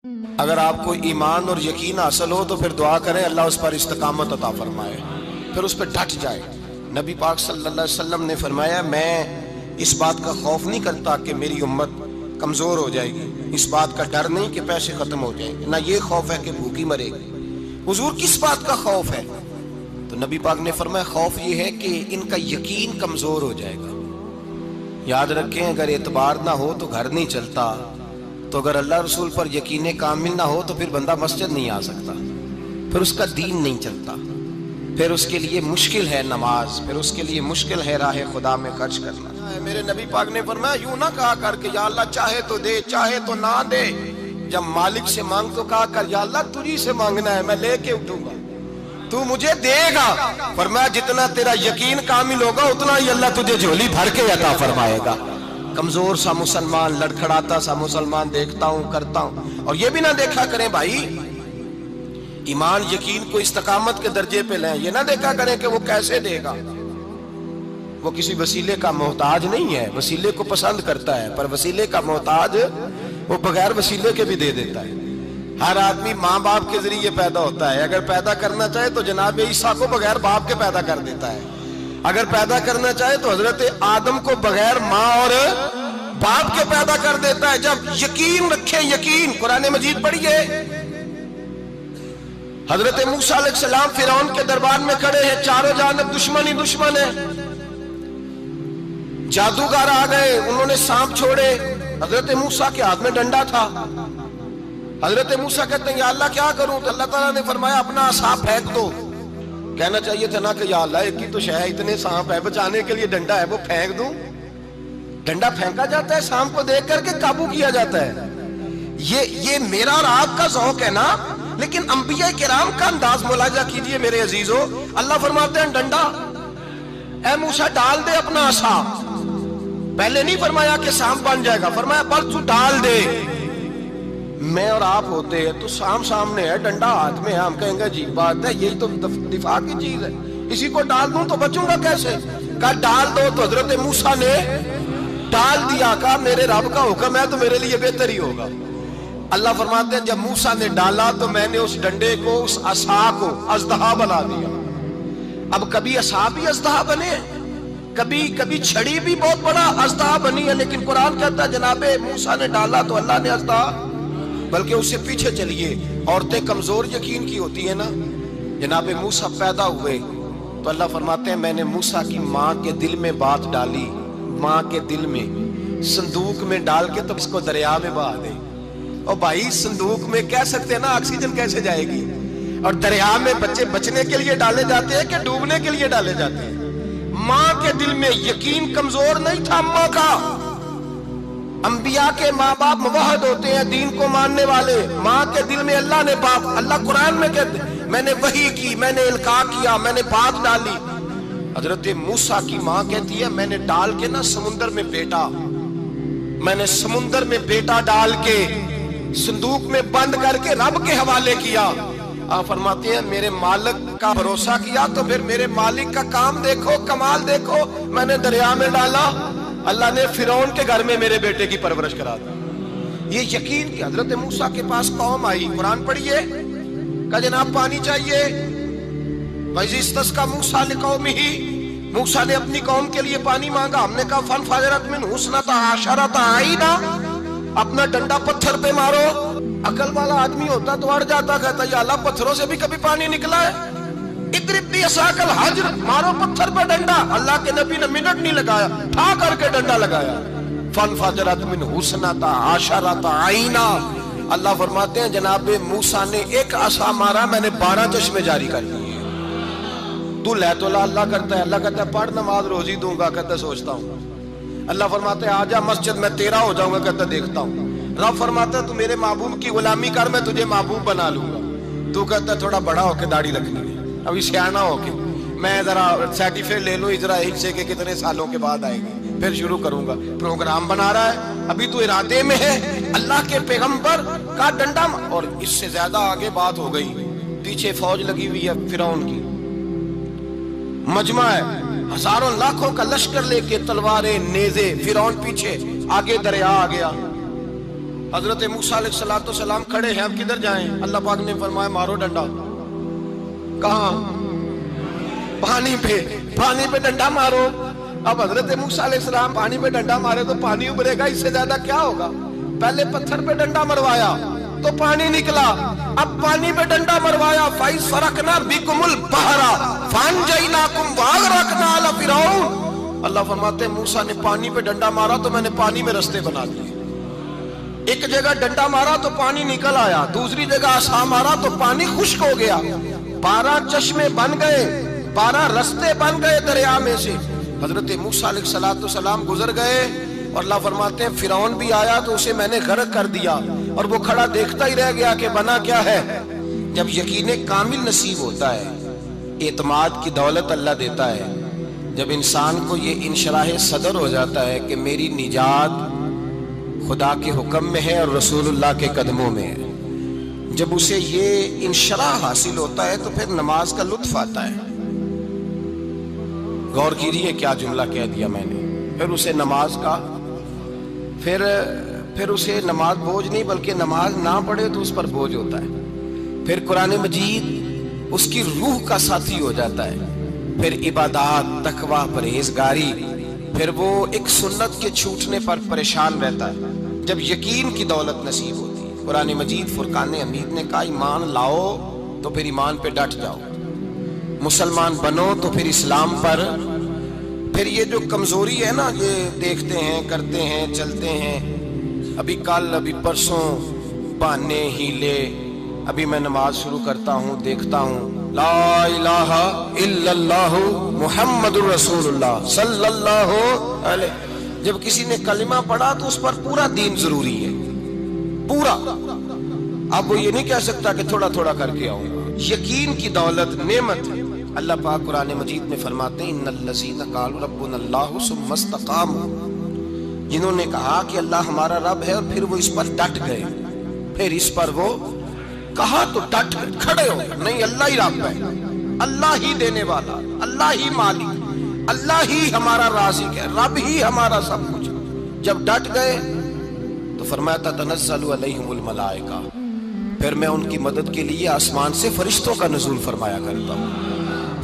اگر آپ کو ایمان اور یقین حاصل ہو تو پھر دعا کریں اللہ اس پر استقامت عطا فرمائے، پھر اس پہ ڈٹ جائے۔ نبی پاک صلی اللہ علیہ وسلم نے فرمایا میں اس بات کا خوف نہیں کرتا کہ میری امت کمزور ہو جائے گی، اس بات کا ڈر نہیں کہ پیسے ختم ہو جائیں گے، نہ یہ خوف ہے کہ بھوکی مرے گی۔ حضور کس بات کا خوف ہے؟ تو نبی پاک نے فرمایا خوف یہ ہے کہ ان کا یقین کمزور ہو جائے گا۔ یاد رکھیں اگر اعتبار نہ ہو تو گھر نہیں چلتا، تو اگر اللہ رسول پر یقین کامل نہ ہو تو پھر بندہ مسجد نہیں آ سکتا، پھر اس کا دین نہیں چلتا، پھر اس کے لیے مشکل ہے نماز، پھر اس کے لیے مشکل ہے راہ خدا میں خرچ کرنا۔ میرے نبی پاک نے فرمایا یوں نہ کہا کر کہ یا اللہ چاہے تو دے چاہے تو نہ دے، جب مالک سے مانگ تو کہا کر یا اللہ تجھی سے مانگنا ہے میں لے کے اٹھوں گا، تو مجھے دے گا۔ فرمایا جتنا تیرا یقین کامل ہوگا اتنا ہی اللہ تجھے جھولی بھر کے عطا فرمائے گا۔ کمزور سا مسلمان، لڑکھڑاتا سا مسلمان دیکھتا ہوں کرتا ہوں، اور یہ بھی نہ دیکھا کریں بھائی ایمان یقین کو استقامت کے درجے پہ لیں، یہ نہ دیکھا کریں کہ وہ کیسے دے گا، وہ کسی وسیلے کا محتاج نہیں ہے، وسیلے کو پسند کرتا ہے پر وسیلے کا محتاج وہ بغیر وسیلے کے بھی دے دیتا ہے۔ ہر آدمی ماں باپ کے ذریعے پیدا ہوتا ہے، اگر پیدا کرنا چاہے تو جناب عیسیٰ کو بغیر باپ کے پیدا کر دیتا ہے، اگر پیدا کرنا چاہے تو حضرت آدم کو بغیر ماں اور باپ کے پیدا کر دیتا ہے۔ جب یقین رکھیں، یقین قرآن مجید پڑھیے، حضرت موسیٰ علیہ السلام فرعون کے دربار میں کھڑے ہیں، چاروں جانب دشمن ہی دشمن ہے، جادوگر آ گئے، انہوں نے سانپ چھوڑے، حضرت موسیٰ کے ہاتھ میں ڈنڈا تھا، حضرت موسیٰ کہتے ہیں یا اللہ کیا کروں؟ تو اللہ تعالیٰ نے فرمایا اپنا عصا پھینک دو۔ کہنا چاہیے تھا نا کہ یا اللہ ایک ہی تو شے ہے، اتنے سانپ ہے بچانے کے لیے ڈنڈا ہے وہ پھینک دوں؟ ڈنڈا پھینکا جاتا ہے، سانپ کو دیکھ کر کے قابو کیا جاتا ہے۔ یہ میرا اور آپ کا ذوق ہے نا، لیکن انبیاء کرام کا انداز ملاحظہ کیجئے میرے عزیزو۔ اللہ فرماتے ہیں ڈنڈا اے موسیٰ ڈال دے اپنا عصا، پہلے نہیں فرمایا کہ سانپ بن جائے گا، فرمایا بس تو ڈال دے۔ میں اور آپ ہوتے ہیں تو سام سامنے ہے، ڈنڈا ہاتھ میں ہے، ہم کہیں گے عجیب بات ہے، یہی تو دفاع کی چیز ہے، اسی کو ڈال دوں تو بچوں گا کیسے؟ کہا ڈال دو، تو حضرت موسیٰ نے ڈال دیا، کہا میرے رب کا حکم ہے تو میرے لیے بہتر ہی ہوگا۔ اللہ فرماتے ہیں جب موسیٰ نے ڈالا تو میں نے اس ڈنڈے کو، اس عصا کو اژدہا بنا دیا۔ اب کبھی عصا بھی اژدہا بنے، کبھی چھڑی بھی بہت بڑا اژدہا بنی ہے، لیکن قرآن کہتا ہے جناب موسیٰ نے ڈالا تو اللہ نے اژدہا، بلکہ اس سے پیچھے چلیے، عورتیں کمزور یقین کی ہوتی ہیں نا، جناب موسیٰ پیدا ہوئے تو اللہ فرماتے ہیں میں نے موسیٰ کی ماں کے دل میں بات ڈالی، ماں کے دل میں صندوق میں ڈال کے تو اس کو دریا میں بہا دے۔ اور بھائی صندوق میں کہہ سکتے ہیں نا آکسیجن کیسے جائے گی، اور دریا میں بچے بچنے کے لیے ڈالے جاتے ہیں کہ ڈوبنے کے لیے ڈالے جاتے ہیں؟ ماں کے دل میں یقین کمزور نہیں تھا ماں کا۔ انبیاء کے ماں باپ موحد ہوتے ہیں، دین کو ماننے والے، ماں کے دل میں اللہ نے باپ، اللہ قرآن میں کہتے میں نے وحی کی، میں نے القاء کیا، میں نے بات ڈالی۔ حضرت موسیٰ کی ماں کہتی ہے میں نے ڈال کے نا سمندر میں بیٹا، میں نے سمندر میں بیٹا ڈال کے صندوق میں بند کر کے رب کے حوالے کیا۔ آپ فرماتے ہیں میرے مالک کا بھروسہ کیا تو پھر میرے مالک کا کام دیکھو، کمال دیکھو، میں نے دریا میں ڈالا، اللہ نے فرعون کے گھر میں میرے بیٹے کی پرورش کرا دی۔ یہ یقین کہ حضرت موسیٰ کے پاس قوم آئی، قرآن پڑھیے، کہا جناب پانی چاہیے، وَإِذِ اسْتَسْقَىٰ مُوسَىٰ لِقَوْمِهِ، موسیٰ نے اپنی قوم کے لیے پانی مانگا، ہم نے کہا فَانْفَجَرَتْ مِنْهُ اثْنَتَا عَشَرَةَ عَيْنًا، اپنا ڈنڈا پتھر پہ مارو۔ عقل والا آدمی ہوتا تو اڑ جاتا، کہتا یا اللہ پتھروں سے بھی کبھی پانی نکلا ہے؟ اضرب بعصاک الحجر، مارو پتھر پہ ڈنڈا۔ اللہ کے نبی نے منٹ نہیں لگایا، ٹھا کر کے ڈنڈا لگایا، فَانْفَجَرَتْ مِنْهُ اثْنَتَا عَشَرَةَ عَيْنًا۔ اللہ فرماتے ہیں جناب موسیٰ نے ایک عصا مارا، میں نے 12 چشمے جاری کر دیے۔ تو لے تو اللہ کرتا ہے، اللہ کہتا ہے پڑھ نماز روزی دوں گا، کہتا ہے سوچتا ہوں۔ اللہ فرماتے ہیں آجا مسجد میں تیرا ہو جاؤں گا، کہتا ہے دیکھتا ہوں۔ رب فرماتا ہے تو میرے محبوب کی غلامی کر، میں تجھے محبوب بنا لوں گا۔ تو کہتا ہے تھوڑا بڑا ہو کے داڑھی رکھنی ہے، ابھی سیانا ہو کے میں ذرا سرٹیفکیٹ لے لوں اجرا حصے کے کتنے سالوں کے بعد آئے گی، پھر شروع کروں گا۔ پروگرام بنا رہا ہے، ابھی تو ارادے میں ہے۔ اللہ کے پیغمبر کا ڈنڈا، اور اس سے زیادہ آگے بات ہو گئی، پیچھے فوج لگی ہوئی ہے فرعون کی، مجمع ہے، ہزاروں لاکھوں کا لشکر لے کے، تلواریں نیزے، فرعون پیچھے، آگے دریا آ گیا۔ حضرت موسیٰ علیہ السلام کھڑے ہیں، اب کدھر جائیں؟ اللہ پاک نے فرمایا مارو ڈنڈا۔ کہاں؟ پانی پہ ڈنڈا مارو۔ اب حضرت موسیٰ علیہ السلام پانی پہ ڈنڈا مارے تو پانی ابھرے گا، اس سے زیادہ کیا ہوگا؟ پہلے پتھر پہ ڈنڈا مروایا تو پانی نکلا، اب پانی پہ ڈنڈا مروایا فَإِذْ فَرَقْنَا بِكُمُ الْبَحْرَ فَأَنْجَيْنَاكُمْ وَأَغْرَقْنَا آلَ فِرْعَوْنَ۔ اللہ فرماتے ہیں موسیٰ نے پانی پہ ڈنڈا مارا تو میں نے پانی میں رستے بنا دیے۔ ایک جگہ ڈنڈا مارا تو پانی نکل آیا، دوسری جگہ عصا مارا تو پانی خشک ہو گیا، 12 چشمے بن گئے، 12 رستے بن گئے دریا میں سے۔ حضرت موسیٰ علیہ السلام گزر گئے اور اللہ فرماتے ہیں فرعون بھی آیا تو اسے میں نے غرق کر دیا، اور وہ کھڑا دیکھتا ہی رہ گیا کہ بنا کیا ہے۔ جب یقین کامل نصیب ہوتا ہے، اعتماد کی دولت اللہ دیتا ہے، جب انسان کو یہ انشراح صدر ہو جاتا ہے کہ میری نجات خدا کے حکم میں ہے اور رسول اللہ کے قدموں میں ہے، جب اسے یہ انشراح حاصل ہوتا ہے تو پھر نماز کا لطف آتا ہے۔ غور کیجیے کیا جملہ کہہ دیا میں نے۔ پھر اسے نماز کا پھر اسے نماز بوجھ نہیں بلکہ نماز نہ پڑھے تو اس پر بوجھ ہوتا ہے۔ پھر قرآن مجید اس کی روح کا ساتھی ہو جاتا ہے، پھر عبادات، تقوی، پرہیزگاری، پھر وہ ایک سنت کے چھوٹنے پر پریشان رہتا ہے۔ جب یقین کی دولت نصیب ہوتی ہے، قرآن مجید فرقان حمید نے کہا ایمان لاؤ تو پھر ایمان پہ ڈٹ جاؤ، مسلمان بنو تو پھر اسلام پر۔ پھر یہ جو کمزوری ہے نا، یہ دیکھتے ہیں، کرتے ہیں، چلتے ہیں، ابھی کل ابھی پرسوں، بہانے ہیلے، ابھی میں نماز شروع کرتا ہوں دیکھتا ہوں لا الہ الا اللہ محمد الرسول اللہ صلی اللہ علیہ۔ جب کسی نے کلمہ پڑھا تو اس پر پورا دین ضروری ہے، پورا۔ اب وہ یہ نہیں کہہ سکتا کہ تھوڑا تھوڑا کر کے آؤں گا۔ یقین کی دولت نعمت ہے۔ اللہ پاک قرآن مجید میں فرماتے ہیں ان الذین قالوا ربنا اللہ ثم استقاموا، جنہوں نے کہا کہ اللہ ہمارا رب ہے اور پھر وہ اس پر ڈٹ گئے، پھر اس پر وہ کہا تو ڈٹ گئے، کھڑے ہو گئے، نہیں اللہ ہی رب ہے، اللہ ہی دینے والا، اللہ ہی مالک، اللہ ہی ہمارا رازق ہے، رب ہی ہمارا سب کچھ۔ جب ڈٹ گئے تو فرمایا تتنزل علیہم الملائکہ، پھر میں ان کی مدد کے لیے آسمان سے فرشتوں کا نزول فرمایا کرتا ہوں۔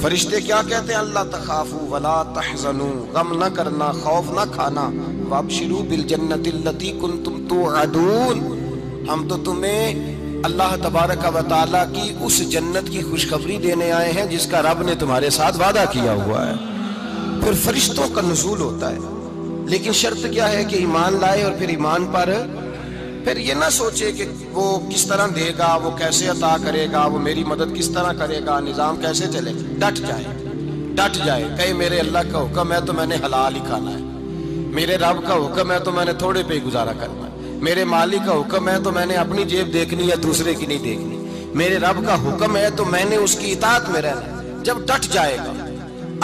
فرشتے کیا کہتے ہیں؟ اللہ تخافوا ولا تحزنوا، غم نہ کرنا، خوف نہ کھانا، وابشروا بالجنۃ التي كنتم توعدون، ہم تو تمہیں اللہ تبارک و تعالیٰ کی اس جنت کی خوشخبری دینے آئے ہیں جس کا رب نے تمہارے ساتھ وعدہ کیا ہوا ہے۔ پھر فرشتوں کا نزول ہوتا ہے، لیکن شرط کیا ہے کہ ایمان لائے، اور پھر ایمان پر پھر یہ نہ سوچے کہ وہ کس طرح دے گا، وہ کیسے عطا کرے گا، وہ میری مدد کس طرح کرے گا، نظام کیسے چلے گا۔ ڈٹ جائے کہے میرے اللہ کا حکم ہے تو میں نے حلال ہی کھانا ہے، میرے رب کا حکم ہے تو میں نے تھوڑے پہ گزارا کرنا ہے، میرے مالک کا حکم ہے تو میں نے اپنی جیب دیکھنی ہے، دوسرے کی نہیں دیکھنی، میرے رب کا حکم ہے تو میں نے اس کی اطاعت میں رہنا ہے۔ جب ڈٹ جائے گا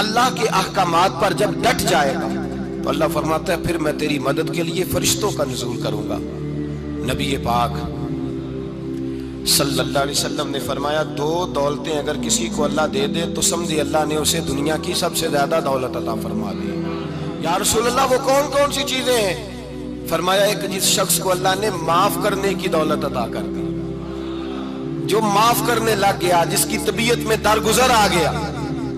اللہ کے احکامات پر، جب ڈٹ جائے گا تو اللہ فرماتا ہے پھر میں تیری مدد کے لیے فرشتوں کا نزول کروں گا۔ نبی پاک صلی اللہ علیہ وسلم نے فرمایا 2 دولتیں اگر کسی کو اللہ دے دے تو سمجھے اللہ نے اسے دنیا کی سب سے زیادہ دولت عطا فرما دی۔ یا رسول اللہ وہ کون کون سی چیزیں ہیں؟ فرمایا ایک جس شخص کو اللہ نے معاف کرنے کی دولت عطا کر دی، جو معاف کرنے لگ گیا، جس کی طبیعت میں درگزر آ گیا،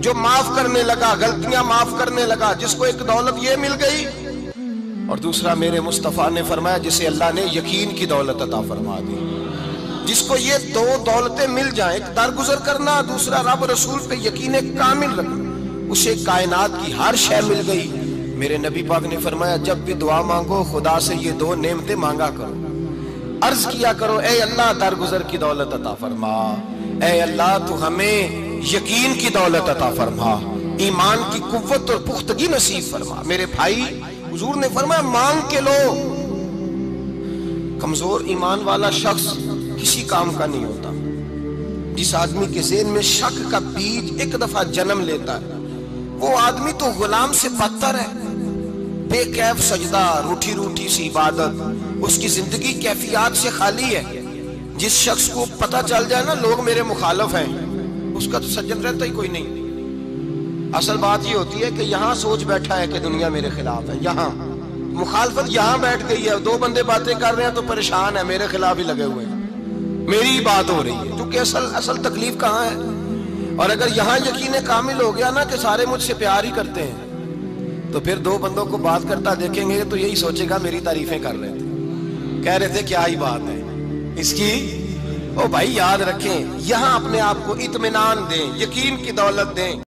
جو معاف کرنے لگا، غلطیاں معاف کرنے لگا، جس کو ایک دولت یہ مل گئی۔ اور دوسرا میرے مصطفیٰ نے فرمایا جسے اللہ نے یقین کی دولت عطا فرما دی، جس کو یہ 2 دولتیں مل جائیں، ایک درگزر کرنا، دوسرا رب رسول پہ یقین کامل رکھنا، اسے کائنات کی ہر شے مل گئی۔ میرے نبی پاک نے فرمایا جب بھی دعا مانگو خدا سے یہ 2 نعمتیں مانگا کرو، عرض کیا کرو اے اللہ درگزر کی دولت عطا فرما، اے اللہ تو ہمیں یقین کی دولت عطا فرما، ایمان کی قوت اور پختگی نصیب فرما۔ میرے بھائی حضور نے فرمایا مانگ کے لو۔ کمزور ایمان والا شخص کسی کام کا نہیں ہوتا۔ جس آدمی کے ذہن میں شک کا بیج ایک دفعہ جنم لیتا ہے وہ آدمی تو غلام سے بدتر ہے۔ بے کیف سجدہ، روٹھی روٹھی سی عبادت، اس کی زندگی کیفیات سے خالی ہے۔ جس شخص کو پتہ چل جائے نا لوگ میرے مخالف ہیں، اس کا تو سجن رہتا ہی کوئی نہیں۔ اصل بات یہ ہوتی ہے کہ یہاں سوچ بیٹھا ہے کہ دنیا میرے خلاف ہے، مخالفت یہاں بیٹھ گئی ہے، دو بندے باتیں کر رہے ہیں تو پریشان ہے، میرے خلاف ہی لگے ہوئے ہیں، میری بات ہو رہی ہے، کیونکہ اصل تکلیف کہاں ہے؟ اور اگر یہاں یقین کامل ہو گیا نا کہ سارے مجھ سے پیار ہی کرتے ہیں، تو پھر دو بندوں کو بات کرتا دیکھیں گے تو یہی سوچے گا میری تعریفیں کر رہے تھے، کہہ رہے تھے کیا ہی بات ہے اس کی۔ او بھائی یاد رکھیں، یہاں اپنے آپ کو اطمینان دیں، یقین کی دولت دیں۔